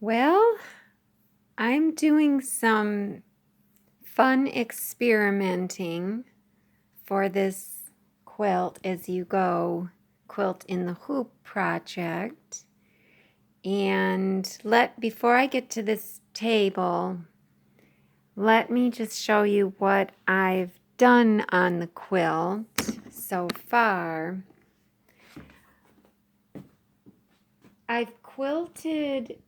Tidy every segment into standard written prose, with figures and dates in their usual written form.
Well, I'm doing some fun experimenting for this quilt as you go quilt in the hoop project. And before I get to this table, let me just show you what I've done on the quilt so far. I've quilted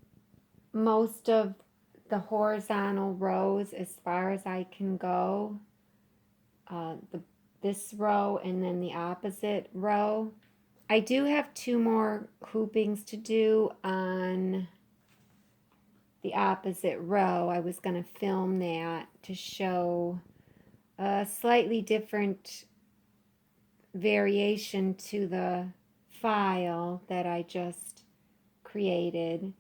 most of the horizontal rows as far as I can go. This row and then the opposite row. I do have 2 more hoopings to do on the opposite row. I was going to film that to show a slightly different variation to the file that I just created.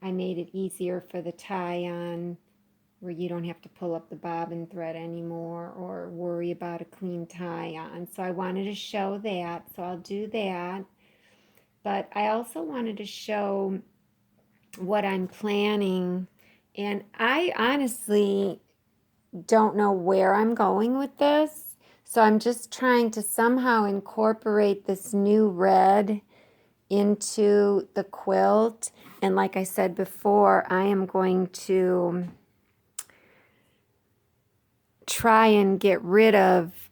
I made it easier for the tie-on, where you don't have to pull up the bobbin thread anymore or worry about a clean tie-on. So I wanted to show that, so I'll do that. But I also wanted to show what I'm planning, and I honestly don't know where I'm going with this. So I'm just trying to somehow incorporate this new red into the quilt. And like I said before, I am going to try and get rid of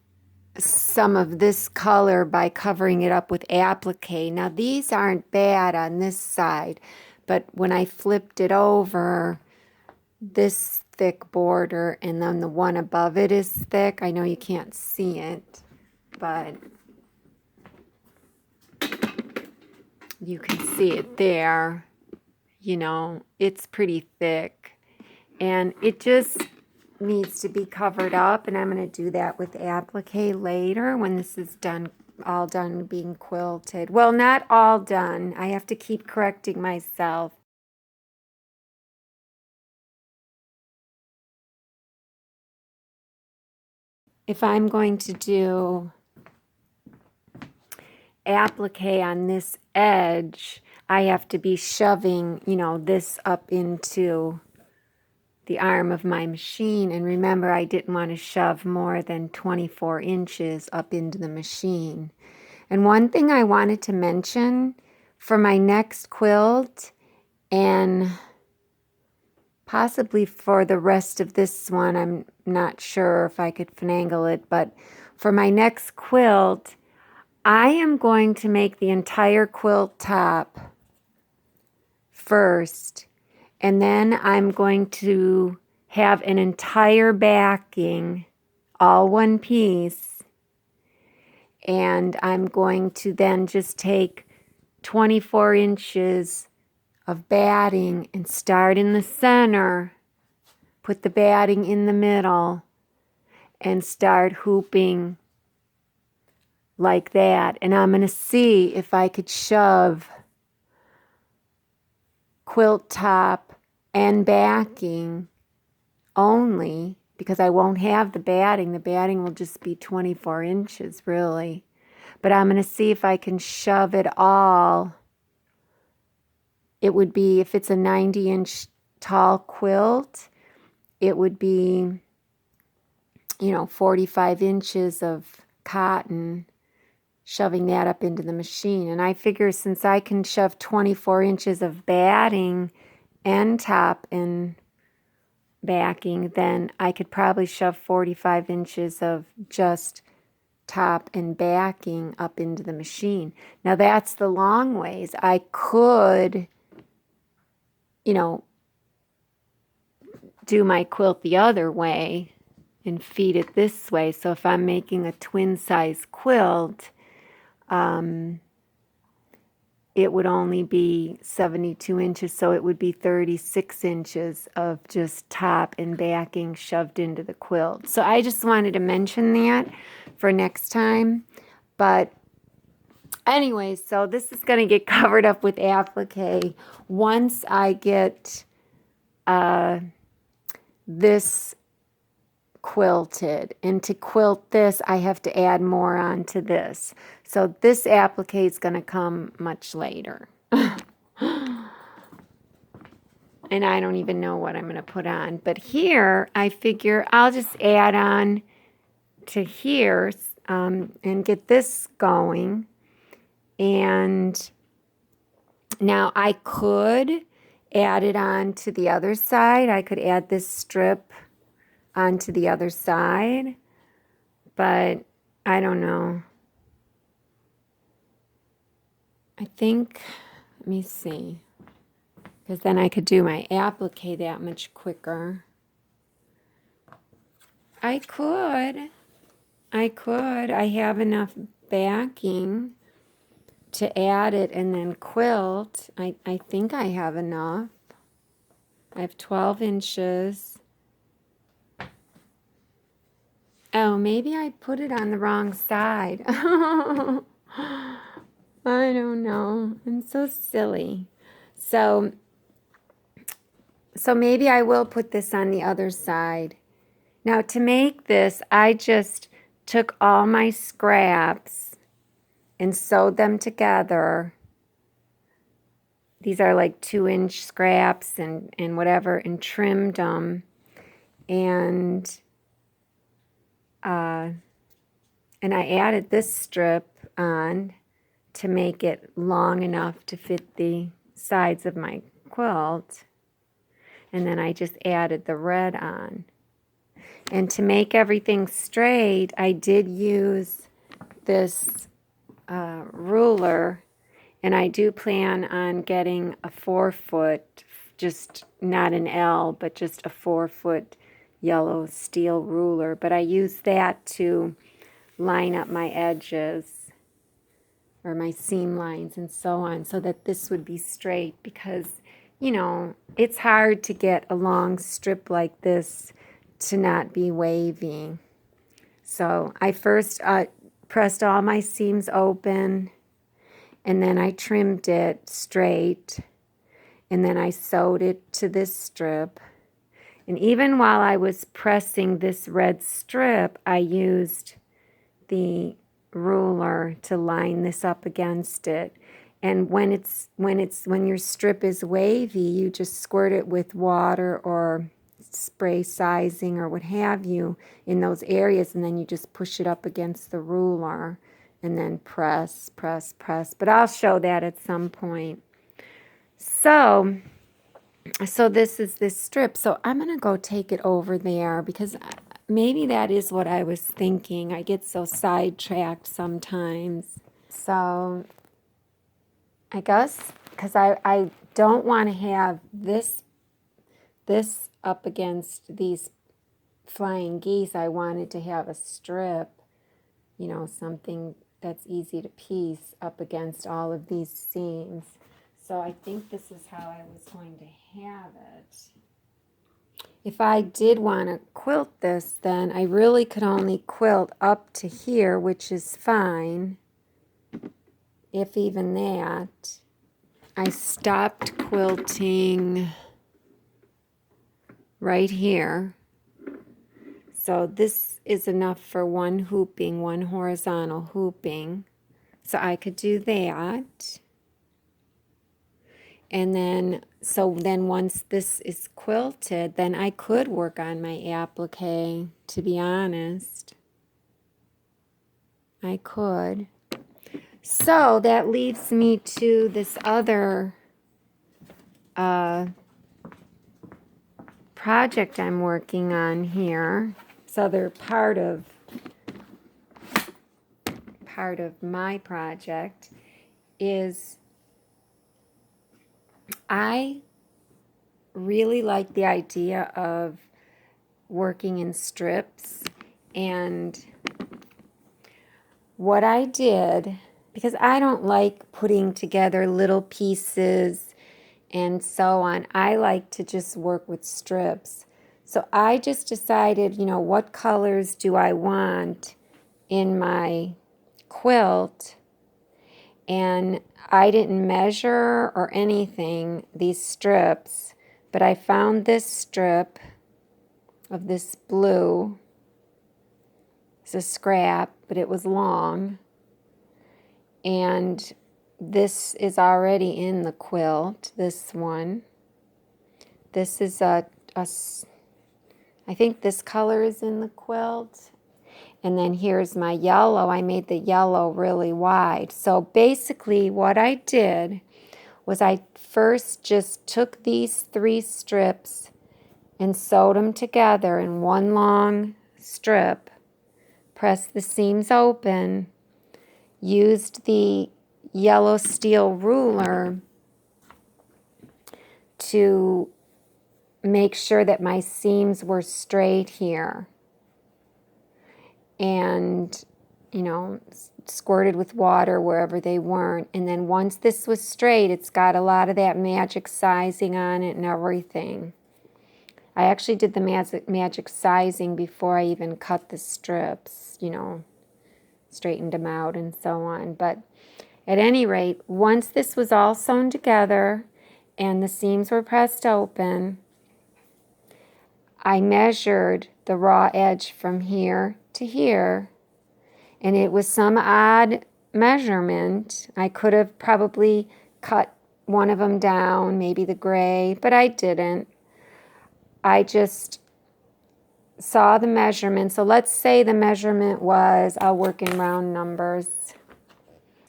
some of this color by covering it up with applique. Now these aren't bad on this side, but when I flipped it over, this thick border and then the one above it is thick. I know you can't see it, but you can see it there. You know, it's pretty thick and it just needs to be covered up, and I'm going to do that with applique later when this is done, all done being quilted. Well, not all done. I have to keep correcting myself. If I'm going to do applique on this edge, I have to be shoving, you know, this up into the arm of my machine. And remember, I didn't want to shove more than 24 inches up into the machine. And one thing I wanted to mention for my next quilt, and possibly for the rest of this one, I'm not sure if I could finagle it, but for my next quilt, I am going to make the entire quilt top first, and then I'm going to have an entire backing, all one piece, and I'm going to then just take 24 inches of batting and start in the center, put the batting in the middle, and start hooping like that. And I'm going to see if I could shove quilt top and backing only, because I won't have the batting. The batting will just be 24 inches really. But I'm going to see if I can shove it all. It would be, if it's a 90-inch tall quilt, it would be, you know, 45 inches of cotton, shoving that up into the machine. And I figure since I can shove 24 inches of batting and top and backing, then I could probably shove 45 inches of just top and backing up into the machine. Now that's the long ways. I could, you know, do my quilt the other way and feed it this way. So if I'm making a twin size quilt, it would only be 72 inches, so it would be 36 inches of just top and backing shoved into the quilt. So I just wanted to mention that for next time. But anyway, so this is going to get covered up with applique once I get this quilted. And to quilt this, I have to add more onto this. So this applique is going to come much later. And I don't even know what I'm going to put on. But here, I figure I'll just add on to here and get this going. And now I could add it on to the other side. I could add this strip onto the other side. But I don't know. I think, let me see. Because then I could do my applique that much quicker. I could. I have enough backing to add it and then quilt. I think I have enough. I have 12 inches. Oh, maybe I put it on the wrong side. I don't know. I'm so silly. So maybe I will put this on the other side. Now to make this, I just took all my scraps and sewed them together. These are like 2-inch scraps and whatever, and trimmed them. And I added this strip on to make it long enough to fit the sides of my quilt. And then I just added the red on. And to make everything straight, I did use this ruler, and I do plan on getting a 4-foot, just not an L, but just a 4-foot yellow steel ruler. But I use that to line up my edges or my seam lines and so on, so that this would be straight, because, you know, it's hard to get a long strip like this to not be wavy. So I first pressed all my seams open, and then I trimmed it straight, and then I sewed it to this strip. And even while I was pressing this red strip, I used the ruler to line this up against it. And when your strip is wavy, you just squirt it with water or spray sizing or what have you in those areas, and then you just push it up against the ruler and then press. But I'll show that at some point. So this is this strip. So I'm going to go take it over there, because maybe that is what I was thinking. I get so sidetracked sometimes. So I guess because I don't want to have this up against these flying geese, I wanted to have a strip, you know, something that's easy to piece up against all of these seams. So I think this is how I was going to have it. If I did want to quilt this, then I really could only quilt up to here, which is fine, if even that. I stopped quilting right here. So this is enough for one horizontal hooping. So I could do that. And then, once this is quilted, then I could work on my applique, to be honest. I could. So that leads me to this other project I'm working on here. This other part of my project is I really like the idea of working in strips. And what I did, because I don't like putting together little pieces and so on, I like to just work with strips. So I just decided, you know, what colors do I want in my quilt? And I didn't measure or anything these strips, but I found this strip of this blue. It's a scrap, but it was long. And this is already in the quilt, this one. This is I think this color is in the quilt. And then here's my yellow. I made the yellow really wide. So basically what I did was I first just took these 3 strips and sewed them together in one long strip, pressed the seams open, used the yellow steel ruler to make sure that my seams were straight here, and squirted with water wherever they weren't. And then once this was straight, it's got a lot of that magic sizing on it and everything. I actually did the magic sizing before I even cut the strips, straightened them out and so on. But at any rate, once this was all sewn together and the seams were pressed open, I measured the raw edge from here to here, and it was some odd measurement. I could have probably cut one of them down, maybe the gray, but I didn't. I just saw the measurement. So let's say the measurement was, I'll work in round numbers.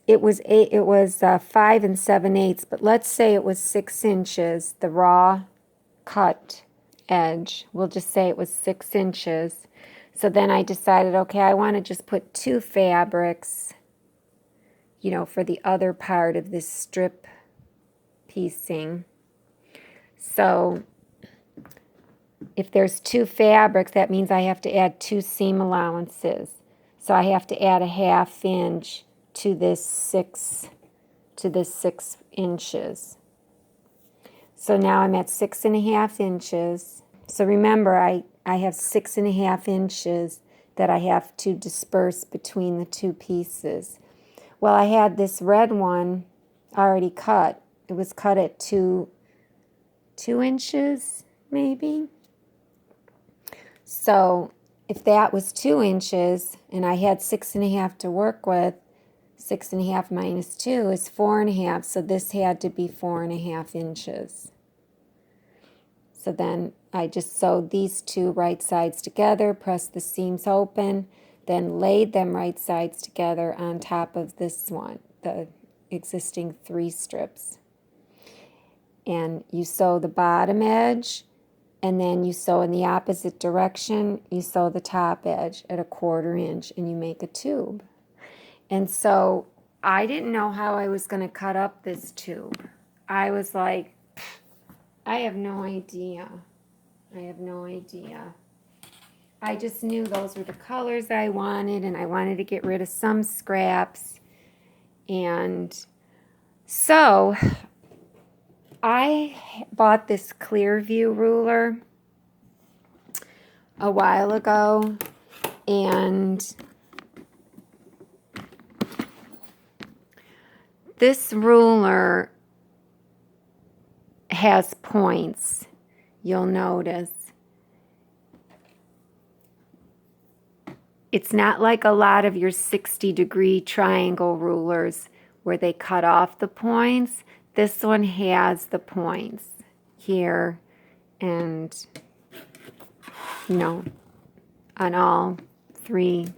It was 5 7/8, but let's say it was 6 inches, the raw cut edge. We'll just say it was 6 inches. So then I decided, okay, I want to just put 2 fabrics, for the other part of this strip piecing. So if there's 2 fabrics, that means I have to add 2 seam allowances. So I have to add a 1/2 inch to this 6 inches. So now I'm at 6 1/2 inches. So remember, I have 6 1/2 inches that I have to disperse between the 2 pieces. Well, I had this red one already cut. It was cut at 2 inches, maybe. So if that was 2 inches and I had 6 1/2 to work with, 6 1/2 minus 2 is 4 1/2. So this had to be 4 1/2 inches. So then I just sewed these 2 right sides together, pressed the seams open, then laid them right sides together on top of this one, the existing 3 strips. And you sew the bottom edge, and then you sew in the opposite direction. You sew the top edge at 1/4 inch, and you make a tube. And so I didn't know how I was going to cut up this tube. I was like, I have no idea. I just knew those were the colors I wanted, and I wanted to get rid of some scraps. And so I bought this Clearview ruler a while ago, and this ruler has points, you'll notice. It's not like a lot of your 60-degree triangle rulers where they cut off the points. This one has the points here and, on all 3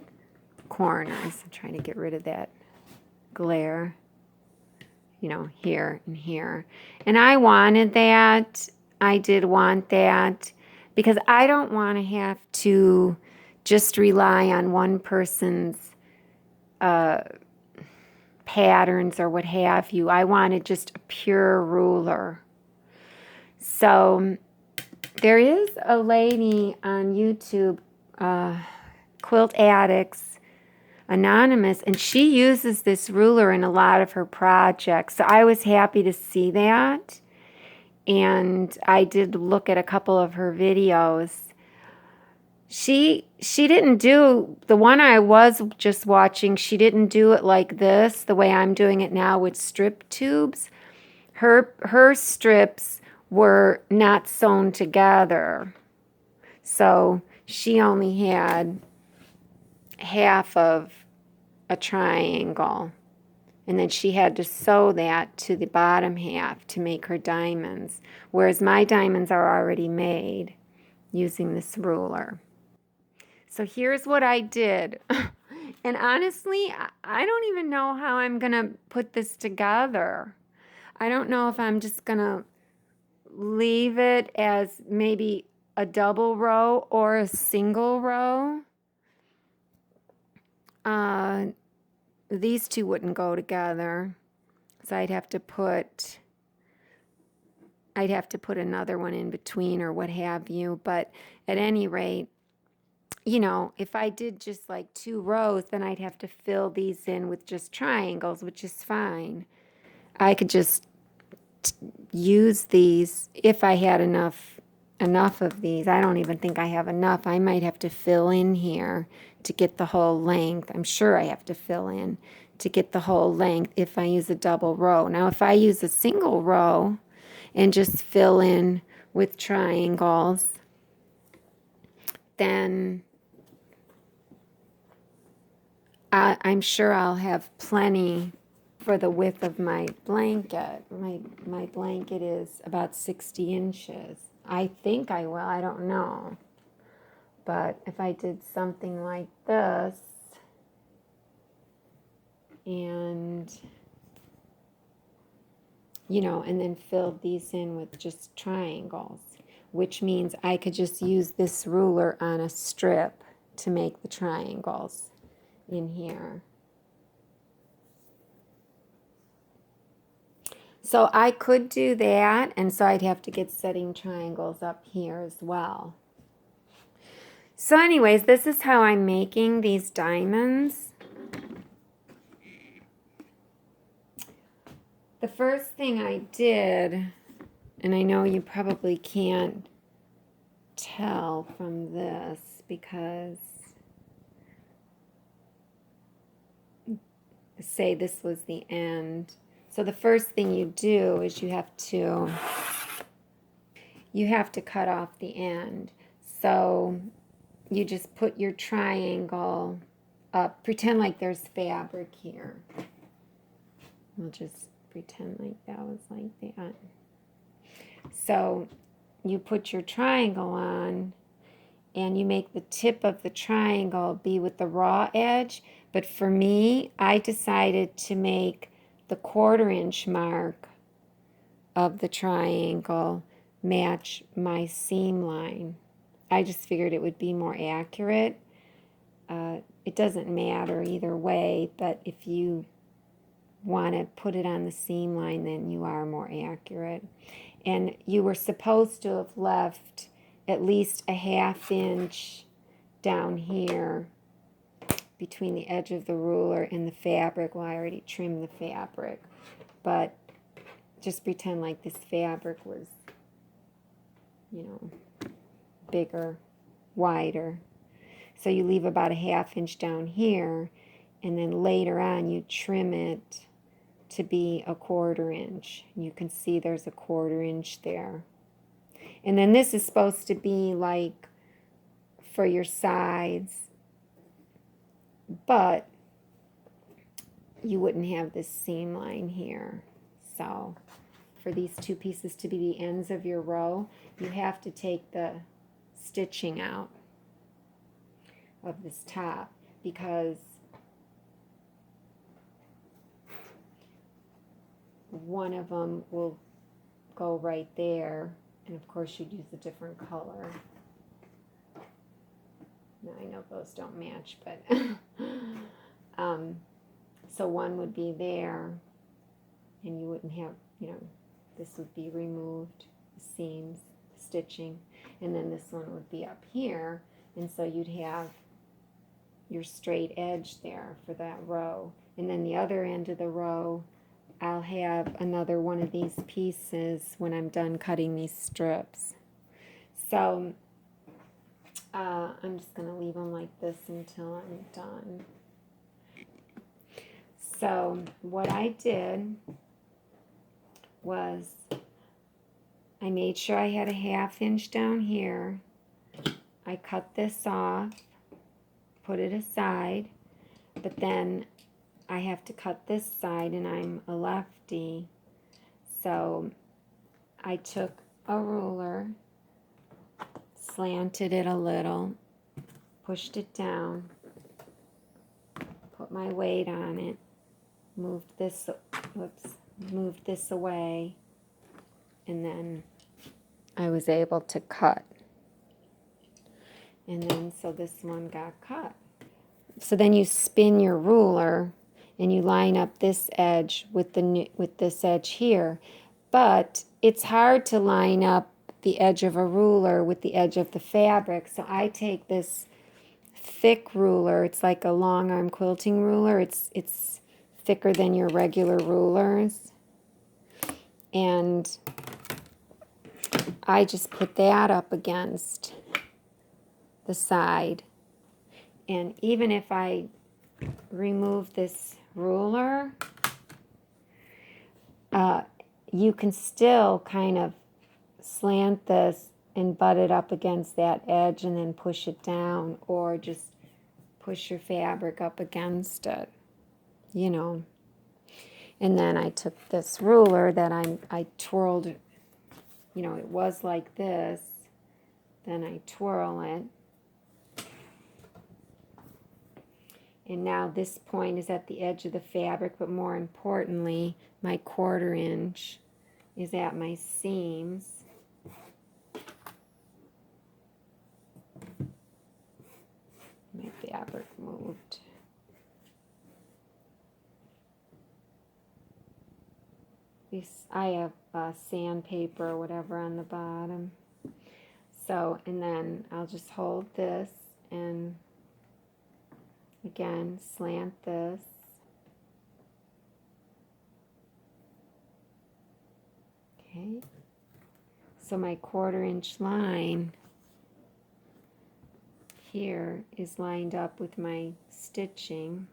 corners. I'm trying to get rid of that glare, here and here. And I wanted that. I did want that because I don't want to have to just rely on one person's patterns or what have you. I wanted just a pure ruler. So there is a lady on YouTube, Quilt Addicts Anonymous, and she uses this ruler in a lot of her projects. So I was happy to see that. And I did look at a couple of her videos. She didn't do, the one I was just watching, she didn't do it like this, the way I'm doing it now with strip tubes. Her strips were not sewn together. So she only had half of a triangle And then she had to sew that to the bottom half to make her diamonds, whereas my diamonds are already made using this ruler. So here's what I did. And honestly, I don't even know how I'm going to put this together. I don't know if I'm just going to leave it as maybe a double row or a single row. These two wouldn't go together. So I'd have to put another one in between or what have you. But at any rate, you know, if I did just like 2 rows, then I'd have to fill these in with just triangles, which is fine. I could just use these if I had enough of these. I don't even think I have enough. I might have to fill in here to get the whole length. I'm sure I have to fill in to get the whole length if I use a double row. Now, if I use a single row and just fill in with triangles, then I'm sure I'll have plenty for the width of my blanket. My blanket is about 60 inches. I think I will. I don't know. But if I did something like this and, you know, and then filled these in with just triangles, which means I could just use this ruler on a strip to make the triangles in here. So I could do that, and so I'd have to get setting triangles up here as well. So anyways, this is how I'm making these diamonds. The first thing I did, and I know you probably can't tell from this because, say this was the end. So the first thing you do is you have to cut off the end. So you just put your triangle up. Pretend like there's fabric here. We'll just pretend like that was like that. So you put your triangle on and you make the tip of the triangle be with the raw edge. But for me, I decided to make the 1/4 inch mark of the triangle match my seam line. I just figured it would be more accurate. It doesn't matter either way, but if you want to put it on the seam line, then you are more accurate. And you were supposed to have left at least a 1/2 inch down here between the edge of the ruler and the fabric. Well, I already trimmed the fabric, but just pretend like this fabric was, you know, bigger, wider. So you leave about a 1/2 inch down here, and then later on you trim it to be a 1/4 inch. You can see there's a 1/4 inch there. And then this is supposed to be like for your sides, but you wouldn't have this seam line here. So for these 2 pieces to be the ends of your row, you have to take the stitching out of this top because one of them will go right there, and of course you'd use a different color. Now I know those don't match, but so one would be there, and you wouldn't have, you know, this would be removed, the seams, stitching, and then this one would be up here, and so you'd have your straight edge there for that row. And then the other end of the row, I'll have another one of these pieces when I'm done cutting these strips. So I'm just going to leave them like this until I'm done. So what I did was I made sure I had a 1/2 inch down here. I cut this off, put it aside, but then I have to cut this side, and I'm a lefty. So I took a ruler, slanted it a little, pushed it down, put my weight on it, moved this away, and then I was able to cut. And then so this one got cut. So then you spin your ruler and you line up this edge with this edge here. But it's hard to line up the edge of a ruler with the edge of the fabric. So I take this thick ruler. It's like a long arm quilting ruler. It's thicker than your regular rulers. And I just put that up against the side. And even if I remove this ruler, you can still kind of slant this and butt it up against that edge and then push it down, or just push your fabric up against it, you know. And then I took this ruler that I twirled, you know, it was like this, then I twirl it. And now this point is at the edge of the fabric, but more importantly, my 1/4 inch is at my seams. My fabric moved. I have sandpaper or whatever on the bottom. So, and then I'll just hold this and again slant this. Okay. So my 1/4 inch line here is lined up with my stitching.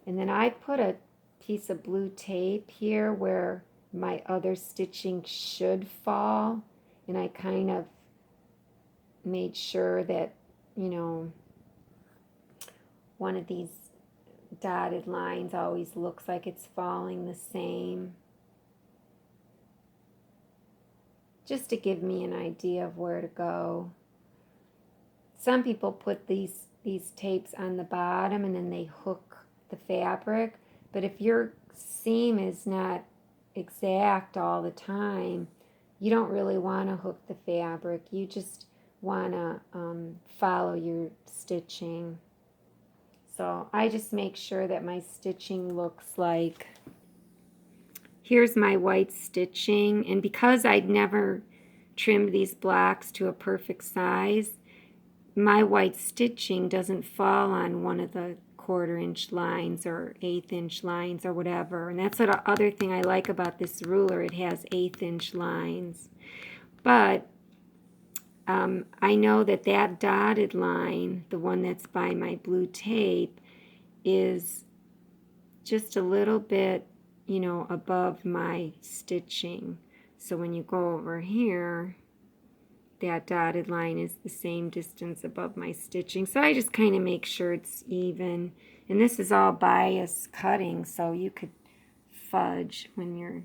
And then I put a piece of blue tape here where my other stitching should fall, and I kind of made sure that, you know, one of these dotted lines always looks like it's falling the same, just to give me an idea of where to go. Some people put these tapes on the bottom and then they hook the fabric, but if your seam is not exact all the time, you don't really want to hook the fabric. You just want to follow your stitching. So I just make sure that my stitching looks like, here's my white stitching, and because I'd never trimmed these blocks to a perfect size, my white stitching doesn't fall on one of the 1/4 inch lines or 1/8 inch lines or whatever. And that's the other thing I like about this ruler. It has 1/8 inch lines. But I know that that dotted line, the one that's by my blue tape, is just a little bit, you know, above my stitching. So when you go over here, that dotted line is the same distance above my stitching. So I just kind of make sure it's even. And this is all bias cutting, so you could fudge when you're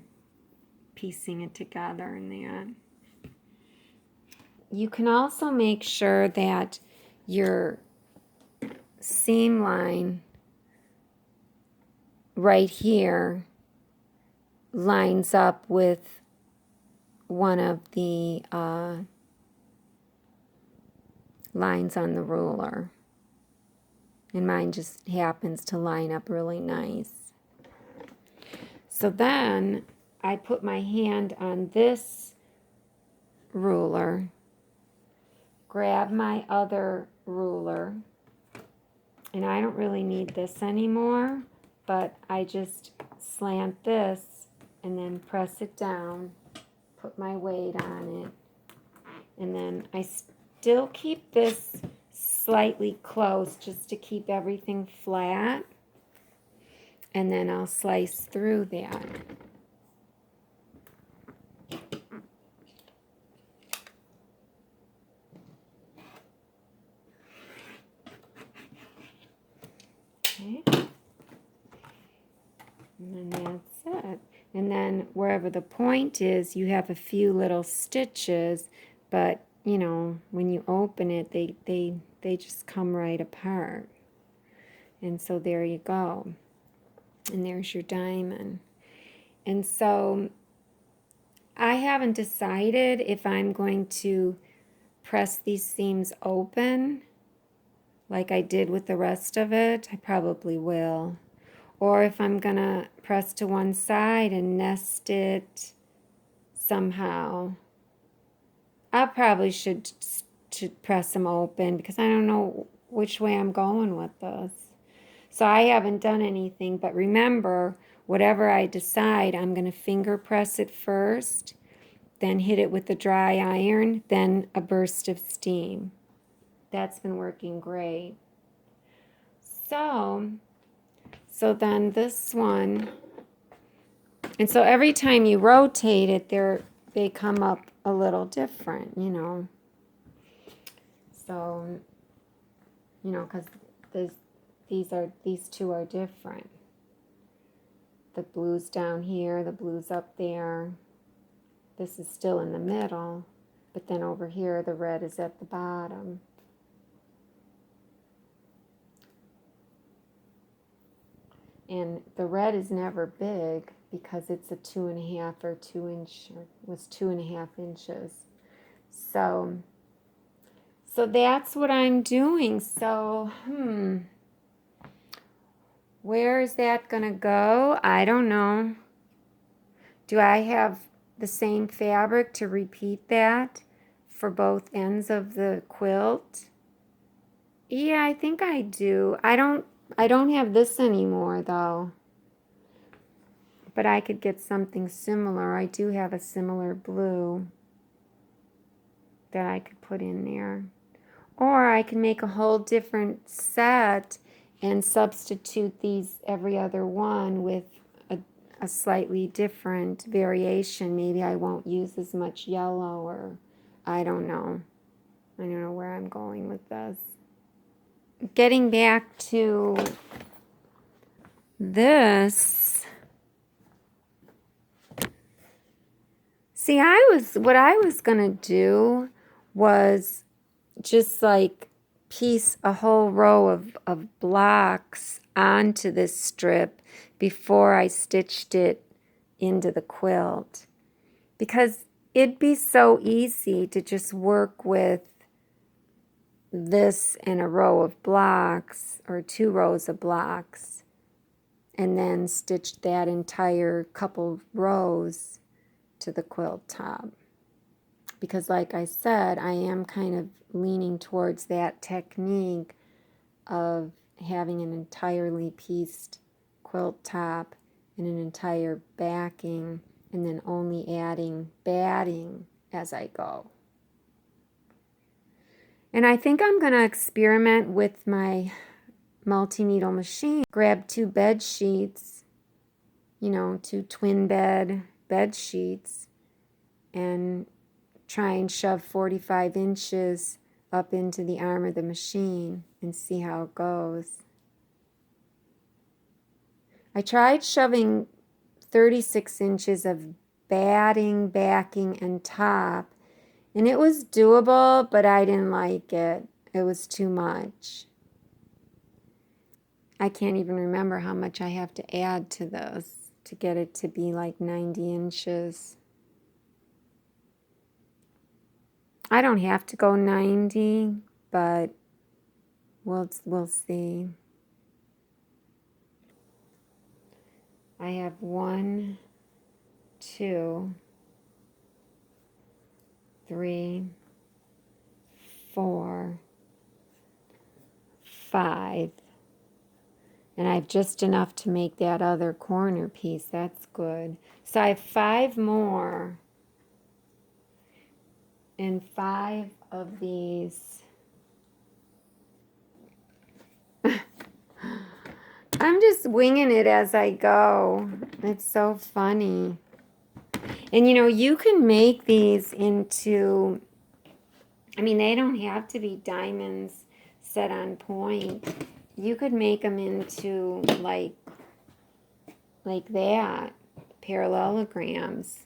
piecing it together and that. You can also make sure that your seam line right here lines up with one of the lines on the ruler, and mine just happens to line up really nice. So then I put my hand on this ruler, grab my other ruler, and I don't really need this anymore, but I just slant this and then press it down, put my weight on it, and then I still keep this slightly close just to keep everything flat, and then I'll slice through that. Okay. And that's it. And then wherever the point is, you have a few little stitches, but you know, when you open it, they just come right apart. And so there you go. And there's your diamond. And so I haven't decided if I'm going to press these seams open like I did with the rest of it. I probably will. Or if I'm going to press to one side and nest it somehow. I probably should press them open because I don't know which way I'm going with this. So I haven't done anything, but remember, whatever I decide, I'm going to finger press it first, then hit it with the dry iron, then a burst of steam. That's been working great. So then this one, and so every time you rotate it, they come up a little different, you know. So, you know, because these two are different. The blue's down here, the blue's up there. This is still in the middle, but then over here the red is at the bottom. And the red is never big because it's a 2.5 or 2 inch, or was 2.5 inches. So that's what I'm doing. So, where is that gonna go? I don't know. Do I have the same fabric to repeat that for both ends of the quilt? Yeah, I think I do. I don't have this anymore though. But I could get something similar. I do have a similar blue that I could put in there. Or I can make a whole different set and substitute these every other one with a slightly different variation. Maybe I won't use as much yellow, or I don't know. I don't know where I'm going with this. Getting back to this. See, what I was gonna do was just like piece a whole row of blocks onto this strip before I stitched it into the quilt, because it'd be so easy to just work with this and a row of blocks or 2 rows of blocks and then stitch that entire couple rows to the quilt top. Because like I said, I am kind of leaning towards that technique of having an entirely pieced quilt top and an entire backing, and then only adding batting as I go. And I think I'm going to experiment with my multi-needle machine. Grab 2 bed sheets, you know, 2 twin bed sheets, and try and shove 45 inches up into the arm of the machine and see how it goes. I tried shoving 36 inches of batting, backing, and top, and it was doable, but I didn't like it. It was too much. I can't even remember how much I have to add to this to get it to be like 90 inches. I don't have to go 90, but we'll see. I have 1, 2, 3, 4, 5. And I have just enough to make that other corner piece. That's good. So I have 5 more. And 5 of these. I'm just winging it as I go. It's so funny. And you know, you can make these into, I mean, they don't have to be diamonds set on point. You could make them into like like that, parallelograms.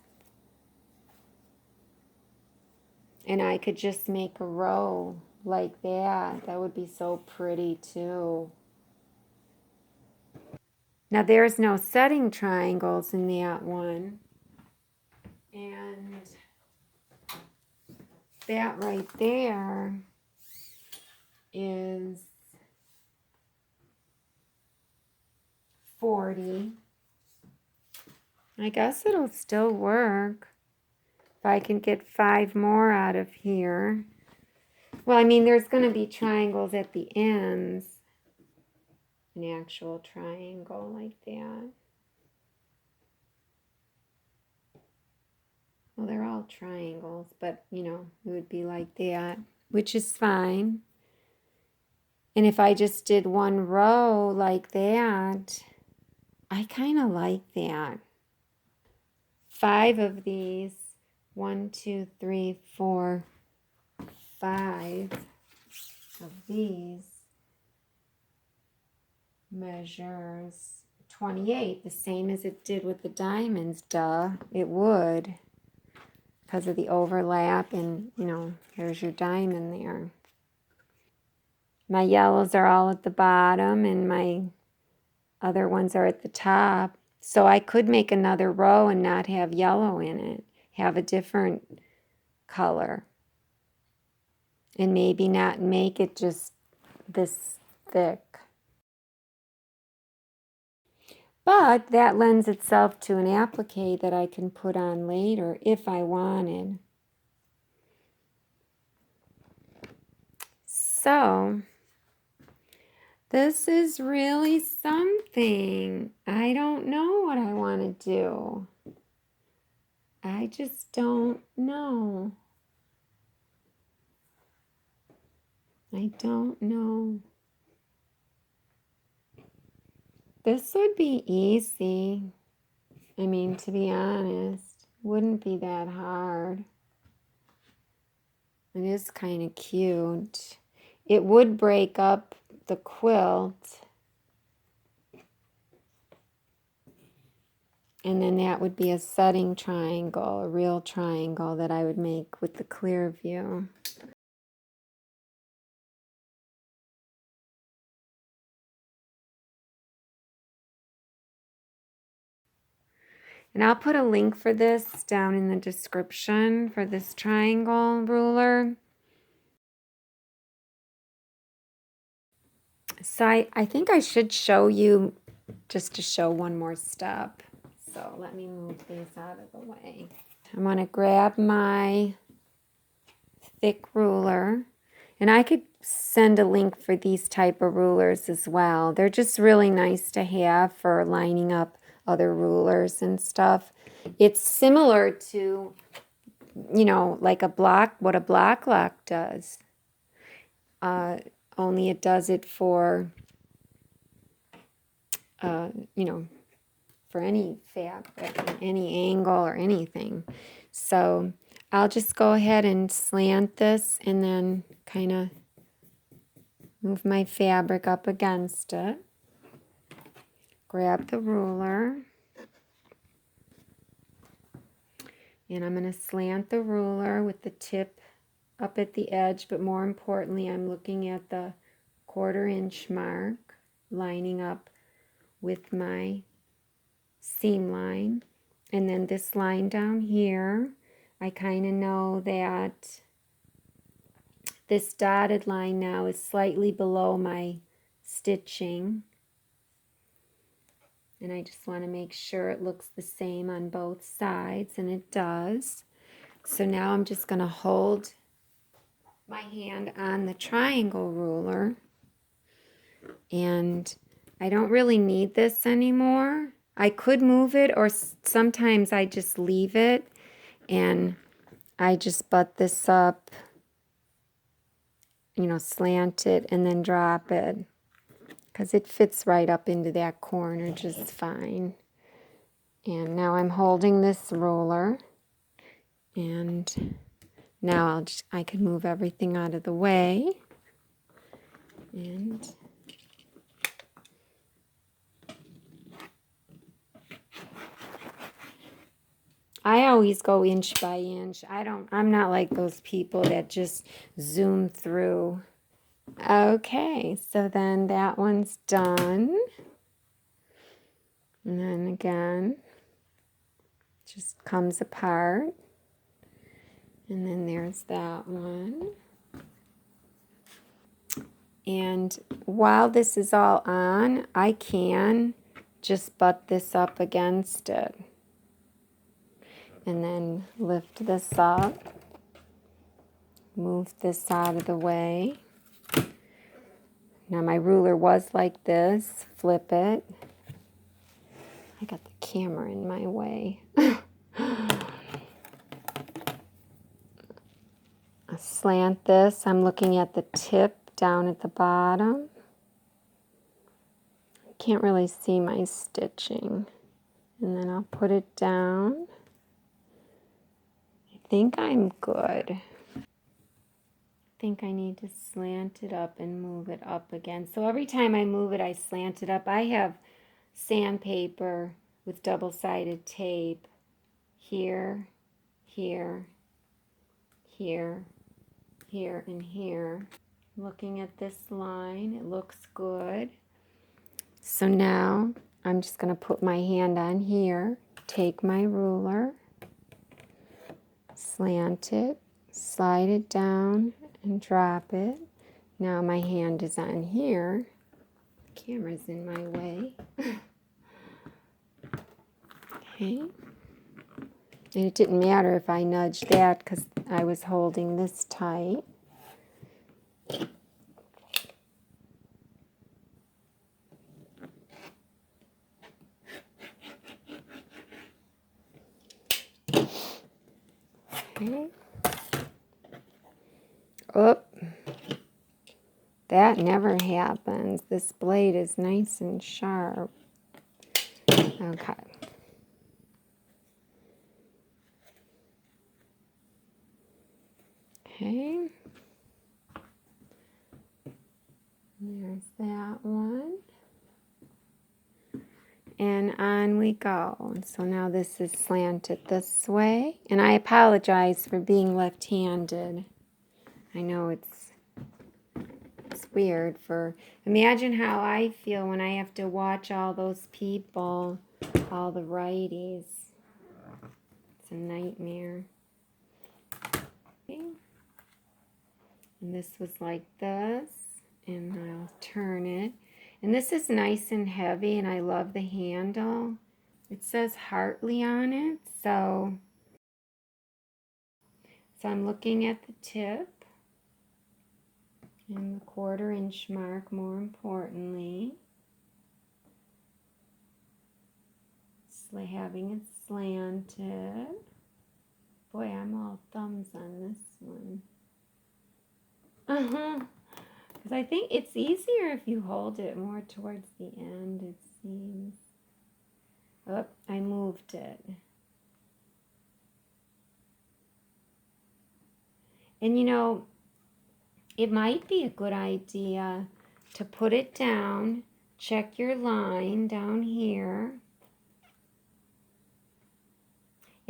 And I could just make a row like that. That would be so pretty too. Now there's no setting triangles in that one. And that right there is 40. I guess it'll still work if I can get 5 more out of here. Well, I mean, there's going to be triangles at the ends. An actual triangle like that. Well, they're all triangles, but, you know, it would be like that, which is fine. And if I just did one row like that, I kind of like that. 5 of these. 1, 2, 3, 4, 5 of these measures 28, the same as it did with the diamonds. Duh, it would, because of the overlap, and you know, here's your diamond there. My yellows are all at the bottom and my other ones are at the top. So I could make another row and not have yellow in it, have a different color, and maybe not make it just this thick. But that lends itself to an applique that I can put on later if I wanted. So this is really something. I don't know what I want to do. I just don't know. I don't know. This would be easy. I mean, to be honest, wouldn't be that hard. It is kind of cute. It would break up the quilt. And then that would be a setting triangle, a real triangle that I would make with the Clearview. And I'll put a link for this down in the description for this triangle ruler. So I think I should show you, just to show one more step. So let me move these out of the way. I'm going to grab my thick ruler. And I could send a link for these type of rulers as well. They're just really nice to have for lining up other rulers and stuff. It's similar to, you know, like a block, what a block lock does. Only it does it for, you know, for any fabric, any angle or anything. So I'll just go ahead and slant this and then kind of move my fabric up against it. Grab the ruler. And I'm going to slant the ruler with the tip up at the edge, but more importantly, I'm looking at the 1/4 inch mark, lining up with my seam line. And then this line down here, I kind of know that this dotted line now is slightly below my stitching. And I just want to make sure it looks the same on both sides, and it does. So now I'm just going to hold my hand on the triangle ruler, and I don't really need this anymore. I could move it, or sometimes I just leave it and I just butt this up, you know, slant it and then drop it, because it fits right up into that corner just fine. And now I'm holding this ruler, and now I can move everything out of the way. And I always go inch by inch. I'm not like those people that just zoom through. Okay, so then that one's done. And then again, just comes apart. And then there's that one. And while this is all on, I can just butt this up against it. And then lift this up. Move this out of the way. Now my ruler was like this. Flip it. I got the camera in my way. I slant this. I'm looking at the tip down at the bottom. Can't really see my stitching. And then I'll put it down. I think I'm good. I think I need to slant it up and move it up again. So every time I move it, I slant it up. I have sandpaper with double-sided tape here, here, here, here, and here. Looking at this line, it looks good. So now I'm just going to put my hand on here, take my ruler, slant it, slide it down, and drop it. Now my hand is on here. The camera's in my way. Okay. And it didn't matter if I nudged that because I was holding this tight. Okay. Oh, that never happens. This blade is nice and sharp. Okay. Okay. There's that one. And on we go. And so now this is slanted this way. And I apologize for being left-handed. I know it's weird for... Imagine how I feel when I have to watch all those people, all the righties. It's a nightmare. Okay. And this was like this. And I'll turn it. And this is nice and heavy, and I love the handle. It says Hartley on it, so I'm looking at the tip and the 1/4 inch mark, more importantly. Having it slanted. Boy, I'm all thumbs on this one. Because I think it's easier if you hold it more towards the end, it seems. Oh, I moved it. And you know, it might be a good idea to put it down, check your line down here.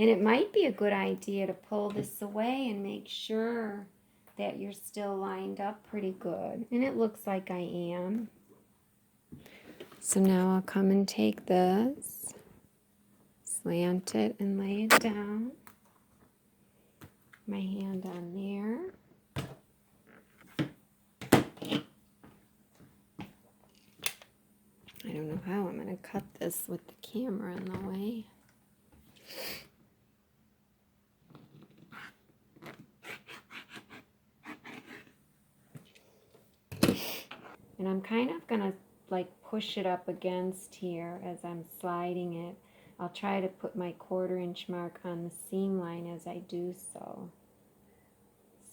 And it might be a good idea to pull this away and make sure that you're still lined up pretty good. And it looks like I am. So now I'll come and take this, slant it and lay it down. My hand on there. I don't know how I'm going to cut this with the camera in the way. And I'm kind of going to like push it up against here as I'm sliding it. I'll try to put my 1/4 inch mark on the seam line as I do so.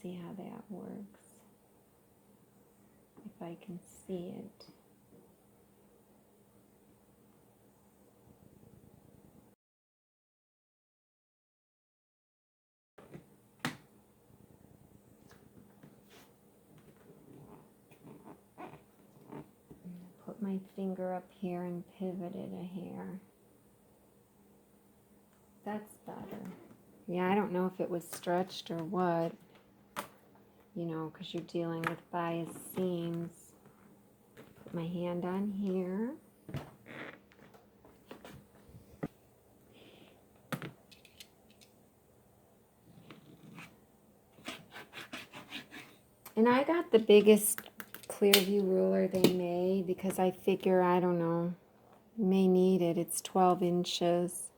See how that works. If I can see it. Put my finger up here and pivot it a hair. That's better. Yeah, I don't know if it was stretched or what, you know, because you're dealing with bias seams. Put my hand on here. And I got the biggest Clearview ruler they made because I figure, I don't know, you may need it. It's 12 inches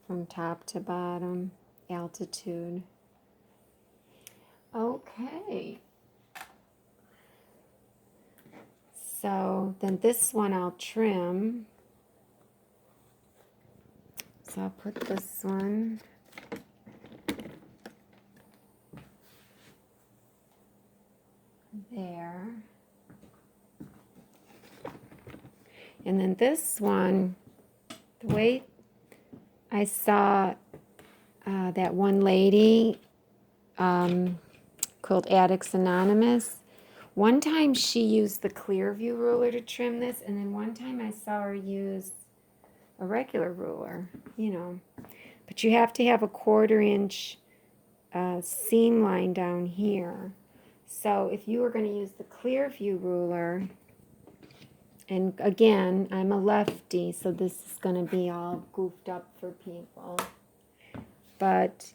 from top to bottom, altitude. Okay. So then this one I'll trim. So I'll put this one there. And then this one, the way I saw that one lady, Quilt Addicts Anonymous, one time she used the Clearview ruler to trim this, and then one time I saw her use a regular ruler, you know. But you have to have a 1/4 inch seam line down here. So if you were going to use the Clearview ruler, and again, I'm a lefty, so this is going to be all goofed up for people. But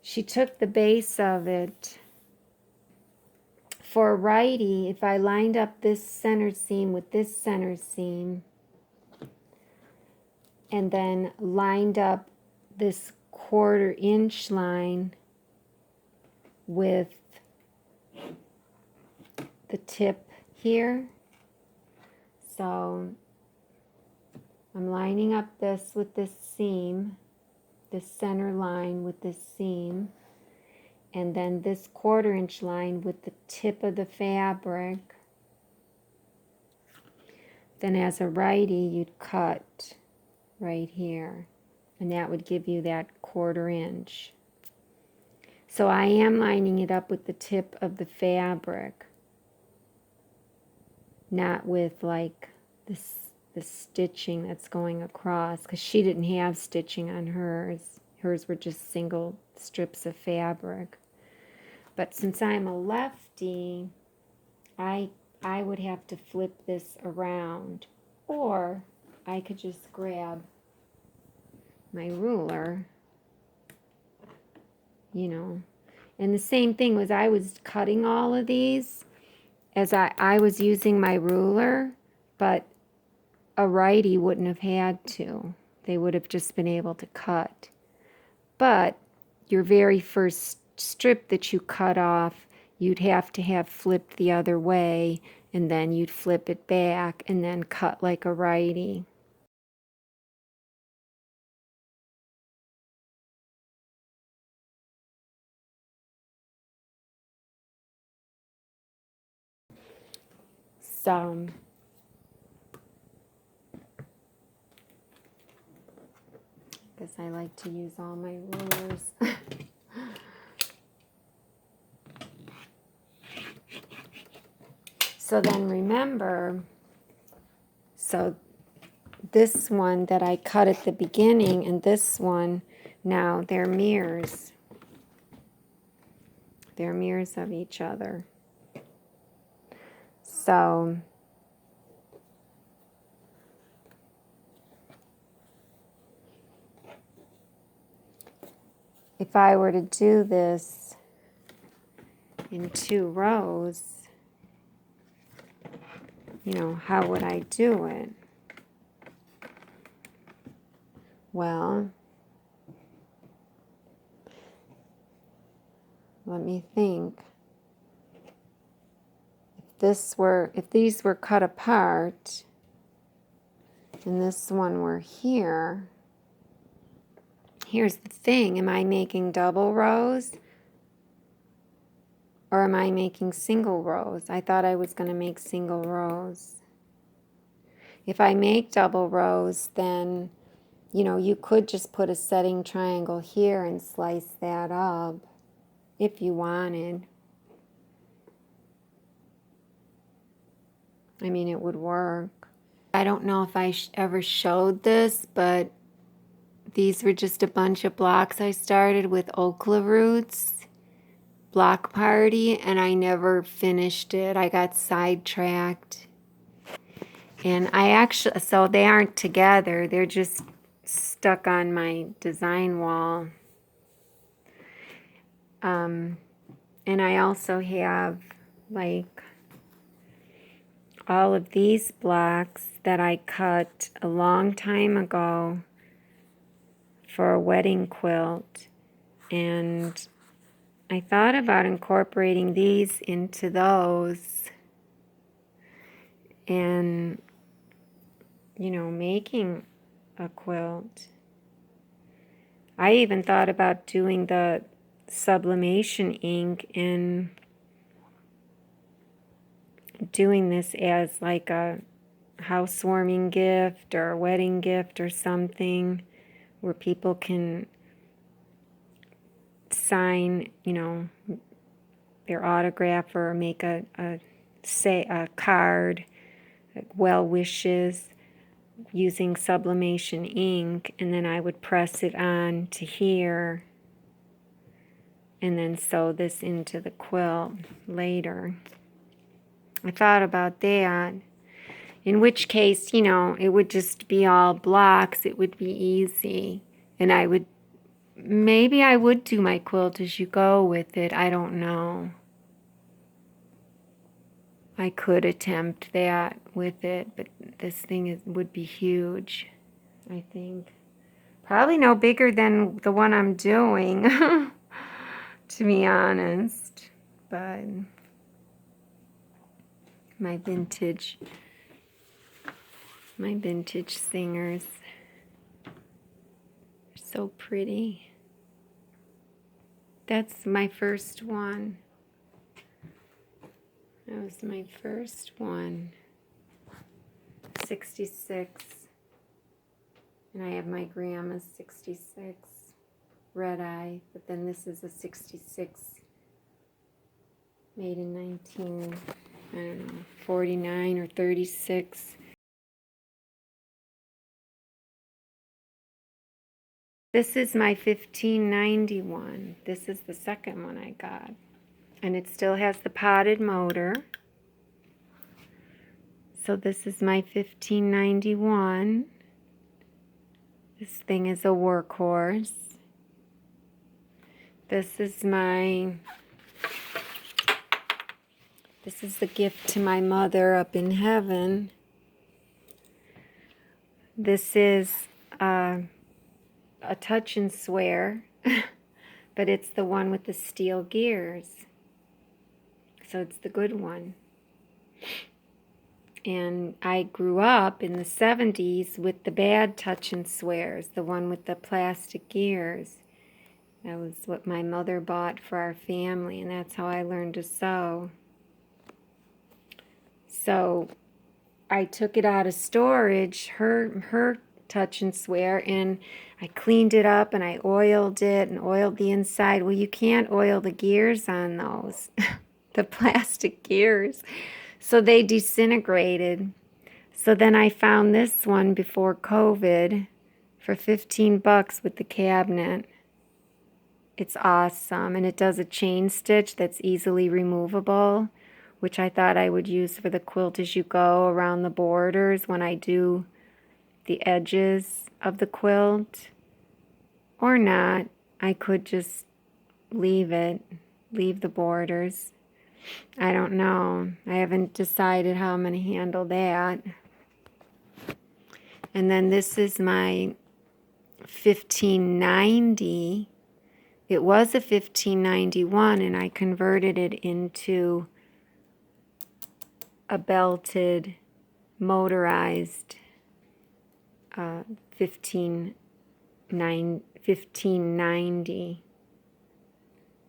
she took the base of it. For a righty, if I lined up this center seam with this center seam, and then lined up this 1/4 inch line with the tip here. So I'm lining up this with this seam, this center line with this seam, and then this 1/4 inch line with the tip of the fabric. Then as a righty, you'd cut right here, and that would give you that 1/4 inch. So I am lining it up with the tip of the fabric, not with like the stitching that's going across, because she didn't have stitching on hers. Hers were just single strips of fabric. But since I'm a lefty, I would have to flip this around, or I could just grab my ruler, you know. And the same thing was, I was cutting all of these as I was using my ruler, but a righty wouldn't have had to. They would have just been able to cut. But your very first strip that you cut off, you'd have to have flipped the other way, and then you'd flip it back and then cut like a righty. So because I like to use all my rulers. So then remember, so this one that I cut at the beginning and this one, now they're mirrors. They're mirrors of each other. So if I were to do this in 2 rows, you know, how would I do it? Well, let me think. If these were cut apart and this one were here, here's the thing, am I making double rows or am I making single rows? I thought I was going to make single rows. If I make double rows, then, you know, you could just put a setting triangle here and slice that up if you wanted. I mean, it would work. I don't know if I ever showed this, but These were just a bunch of blocks I started with Oklaroots block party, and I never finished it. I got sidetracked. And I actually, so they aren't together. They're just stuck on my design wall. And I also have like all of these blocks that I cut a long time ago for a wedding quilt. And I thought about incorporating these into those and, you know, making a quilt. I even thought about doing the sublimation ink and doing this as like a housewarming gift or a wedding gift or something where people can sign, you know, their autograph or make a card, like well wishes, using sublimation ink, and then I would press it on to here and then sew this into the quilt later. I thought about that, in which case, you know, it would just be all blocks. It would be easy, and maybe I would do my quilt as you go with it. I don't know. I could attempt that with it, but this thing would be huge, I think. Probably no bigger than the one I'm doing, to be honest. But my vintage singers are so pretty. That's my first one. That was my first one. 66. And I have my grandma's 66 red eye, but then this is a 66 made in 49 or 36. This is my 1591. This is the second one I got. And it still has the potted motor. So this is my 1591. This thing is a workhorse. This is the gift to my mother up in heaven. This is a touch and swear, but it's the one with the steel gears. So it's the good one. And I grew up in the 70s with the bad touch and swears, the one with the plastic gears. That was what my mother bought for our family, and that's how I learned to sew. So I took it out of storage, her touch and swear, and I cleaned it up and I oiled it and oiled the inside. Well, you can't oil the gears on those, the plastic gears. So they disintegrated. So then I found this one before COVID for $15 with the cabinet. It's awesome, and it does a chain stitch that's easily removable, which I thought I would use for the quilt as you go around the borders when I do the edges of the quilt. Or not. I could just leave the borders. I don't know. I haven't decided how I'm going to handle that. And then this is my 1590. It was a 1591, and I converted it into a belted, motorized 1590.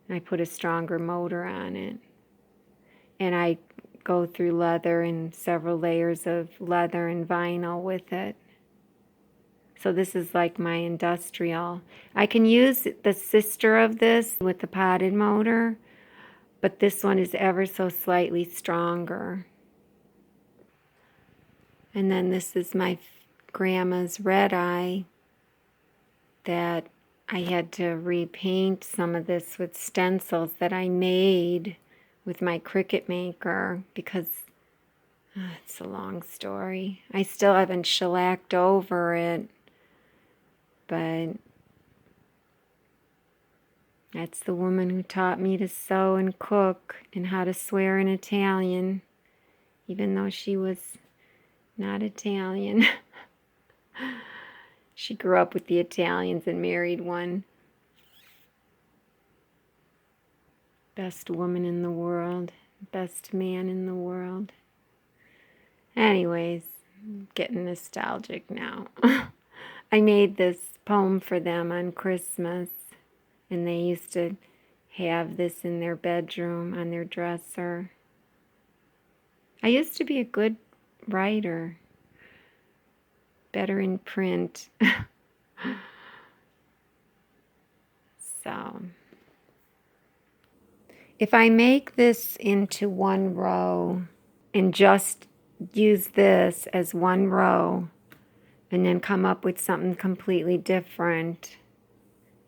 I put a stronger motor on it. And I go through leather and several layers of leather and vinyl with it. So this is like my industrial. I can use the sister of this with the potted motor, but this one is ever so slightly stronger. And then this is my grandma's red eye. that I had to repaint some of this with stencils that I made with my Cricut maker because it's a long story. I still haven't shellacked over it, but that's the woman who taught me to sew and cook and how to swear in Italian, even though she was not Italian. She grew up with the Italians and married one. Best woman in the world, best man in the world. Anyways, I'm getting nostalgic now. I made this poem for them on Christmas, and they used to have this in their bedroom on their dresser. I used to be a good writer, better in print. So, if I make this into one row and just use this as one row and then come up with something completely different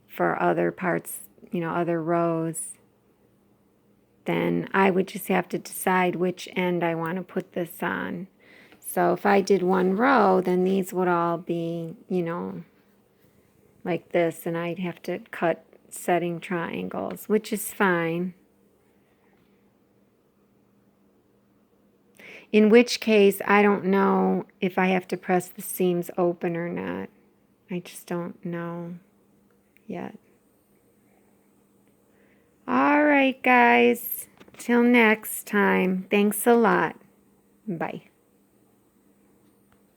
for other parts, other rows, then I would just have to decide which end I want to put this on. So if I did one row, then these would all be, like this, and I'd have to cut setting triangles, which is fine. In which case, I don't know if I have to press the seams open or not. I just don't know yet. All right, guys. Till next time. Thanks a lot. Bye.